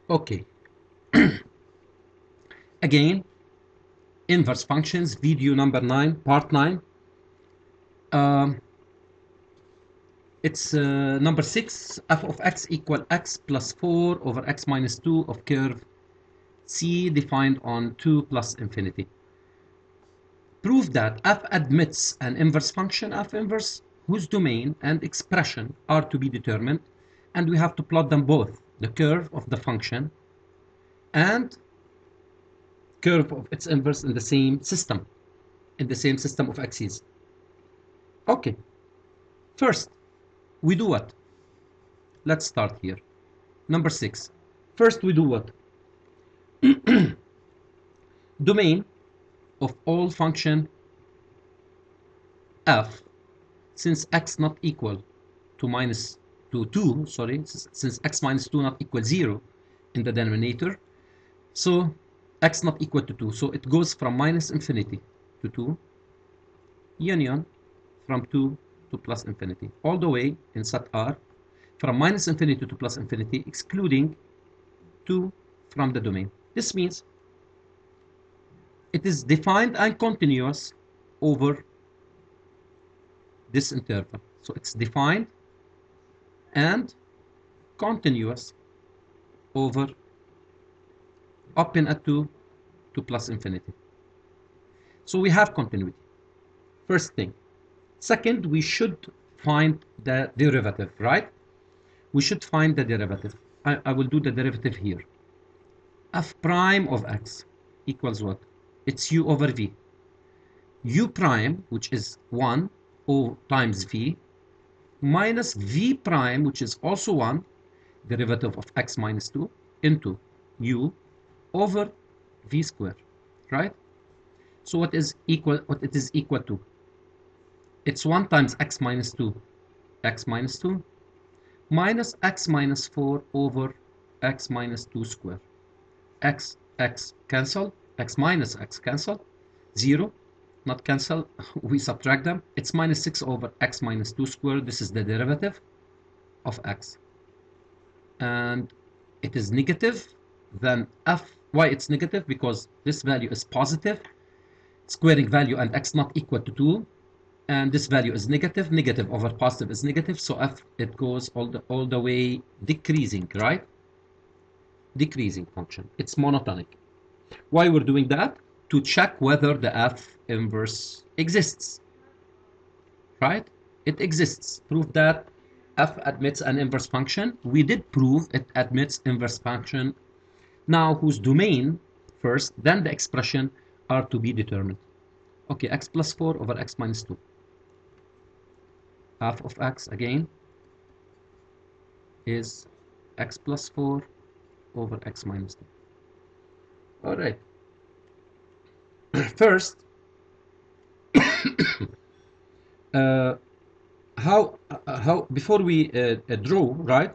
Okay, again, inverse functions, video number 9, part 9. Um, it's number 6, f of x equal x plus 4 over x minus 2 of curve C defined on 2 plus infinity. Prove that f admits an inverse function f inverse whose domain and expression are to be determined, and we have to plot them both, the curve of the function and curve of its inverse in the same system, of axes. Okay, first we do what? Let's start here. Number 6. First we do what? Domain of all function f, since x not equal to minus to 2, sorry, since x minus 2 not equal 0 in the denominator, so x not equal to 2, so it goes from minus infinity to 2, union from 2 to plus infinity, all the way in set R, from minus infinity to plus infinity, excluding 2 from the domain. This means it is defined and continuous over this interval. So it's defined and continuous over open at 2 to plus infinity. So we have continuity. First thing. Second, we should find the derivative, right? We should find the derivative. I will do the derivative here. F prime of x equals what? It's u over v. U prime, which is 1 o times v, minus v prime, which is also 1, derivative of x minus 2, into u over v squared, right? So what it is equal to? It's 1 times x minus 2, minus x minus 4 over x minus 2 squared. X cancel, x minus x cancel, 0, not cancel, we subtract them. It's minus 6 over x minus 2 squared. This is the derivative of x. And it is negative, then f, why it's negative? Because this value is positive, squaring value and x not equal to 2. And this value is negative, negative over positive is negative, so f, it goes all the way decreasing, right? Decreasing function. It's monotonic. Why we're doing that? To check whether the f inverse exists, right? It exists. Prove that f admits an inverse function. We did prove it admits inverse function. Now whose domain first, then the expression are to be determined. Okay, x plus 4 over x minus 2. F of x again is x plus 4 over x minus 2. All right. First, how before we draw, right?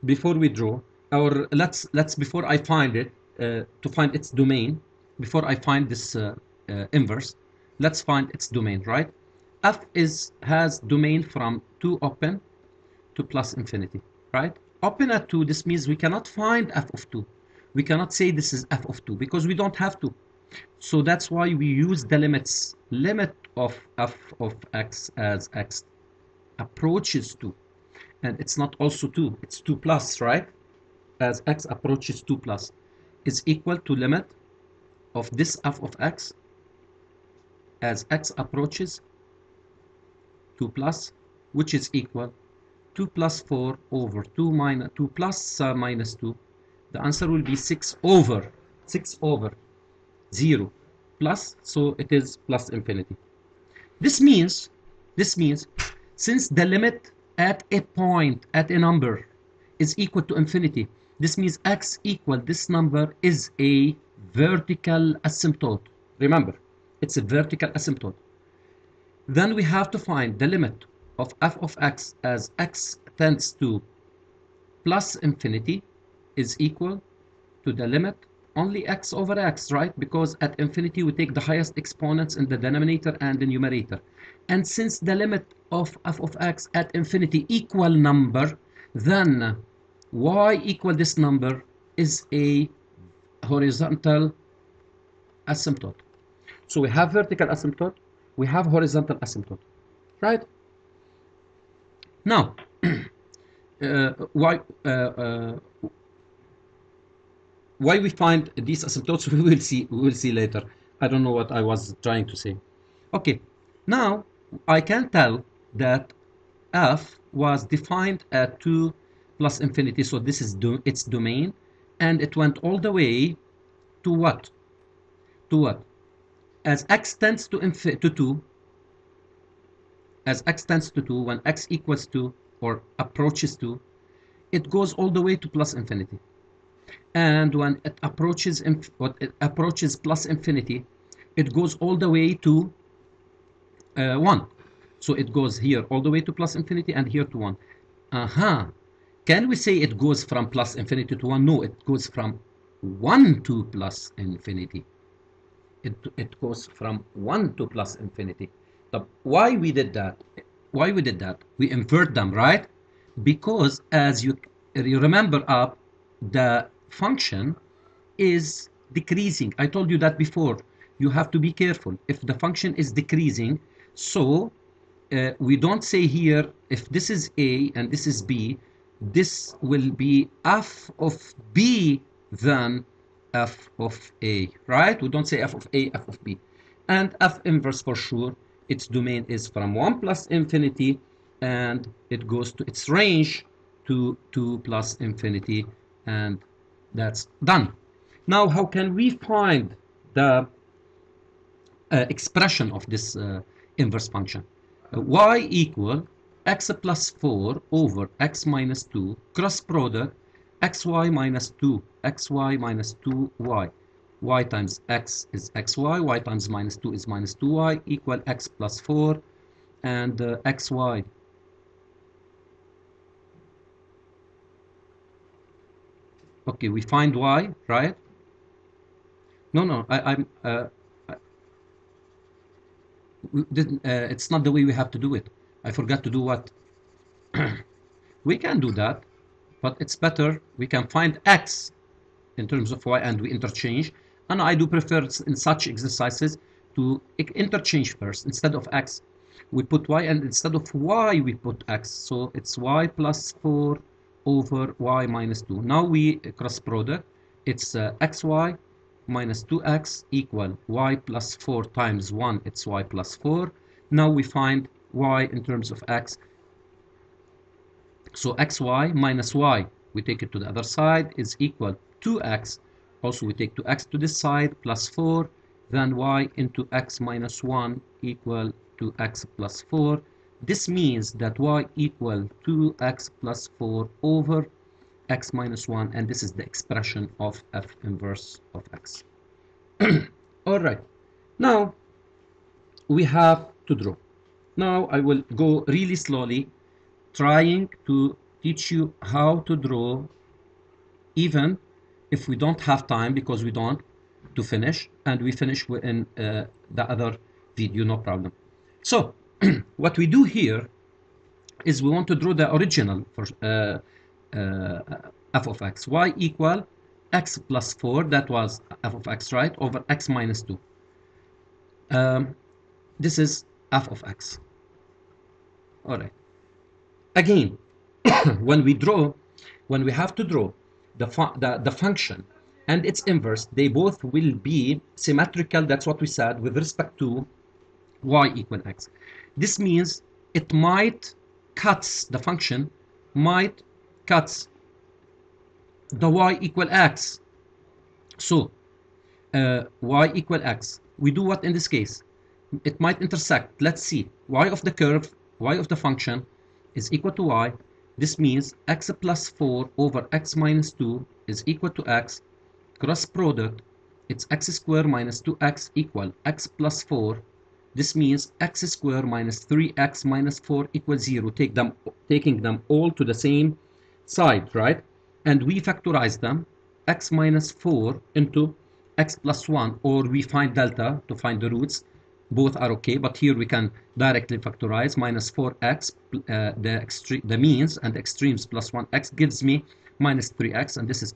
Before we draw, or let's before I find it, to find its domain, before I find this inverse, let's find its domain, right? F has domain from 2 open to plus infinity, right? Open at 2, this means we cannot find f of 2. We cannot say this is f of 2 because we don't have to. So that's why we use the limits. Limit of f of x as x approaches 2. And it's not also 2, it's 2 plus, right? As x approaches 2 plus is equal to limit of this f of x as x approaches 2 plus, which is equal 2 plus 4 over 2 minus 2 plus minus 2. The answer will be 6 over 0 plus, so it is plus infinity. This means since the limit at a point, at a number, is equal to infinity, this means x equal this number is a vertical asymptote. Remember, it's a vertical asymptote. Then we have to find the limit of f of x as x tends to plus infinity is equal to the limit only x over x, right? Because at infinity we take the highest exponents in the denominator and the numerator. And since the limit of f of x at infinity equal number, then y equal this number is a horizontal asymptote. So we have vertical asymptote, we have horizontal asymptote, right? Now, why why we find these asymptotes? We will see. We will see later. I don't know what I was trying to say. Okay, now I can tell that f was defined at 2 plus infinity. So this is its domain, and it went all the way to what? To what? As x tends to 2, as x tends to 2, when x equals 2 or approaches 2, it goes all the way to plus infinity. And when it approaches plus infinity, it goes all the way to 1. So it goes here all the way to plus infinity and here to 1. Can we say it goes from plus infinity to 1? No, it goes from 1 to plus infinity. It goes from 1 to plus infinity. But why we did that? Why we did that? We invert them, right? Because as you remember up, the function is decreasing. I told you that before. You have to be careful. If the function is decreasing, so we don't say here, if this is A and this is B, this will be f of B than f of A, right? We don't say f of A, f of B. And f inverse for sure, its domain is from 1 plus infinity, and it goes to its range to 2 plus infinity, and that's done. Now, how can we find the expression of this inverse function? Y equal x plus 4 over x minus 2 cross product xy minus 2, xy minus 2y. Y times x is xy, y times minus 2 is minus 2y, equal x plus 4, and xy. Okay, we find y, right? No, it's not the way we have to do it. I forgot to do what? We can do that, but it's better. We can find x in terms of y and we interchange. And I do prefer in such exercises to interchange first. Instead of x, we put y, and instead of y, we put x. So it's y plus 4 over y minus 2. Now we cross product. It's xy minus 2x equal y plus 4 times 1. It's y plus 4. Now we find y in terms of x. So xy minus y, we take it to the other side, is equal to x. Also, we take 2x to this side, plus 4. Then y into x minus 1 equal to x plus 4. This means that y equal to x plus 4 over x minus 1. And this is the expression of f inverse of x. All right. Now, we have to draw. Now, I will go really slowly, trying to teach you how to draw, even if we don't have time, because we don't, to finish, and we finish in the other video, no problem. So what we do here is we want to draw the original for f of x. Y equal x plus 4, that was f of x, right, over x minus 2. This is f of x. All right. Again, when we have to draw the function and its inverse, they both will be symmetrical. That's what we said with respect to y equal x. This means it might cuts, the function might cuts the y equal x. So y equal x, we do what in this case? It might intersect. Let's see. Y of the curve, y of the function is equal to y. This means x plus 4 over x minus 2 is equal to x. Cross product, it's x squared minus 2x equal x plus 4. This means x squared minus 3x minus 4 equals 0. Taking them all to the same side, right? And we factorize them, x minus 4 into x plus 1, or we find delta to find the roots. Both are okay, but here we can directly factorize minus 4x, the means and extremes plus 1x gives me minus 3x, and this is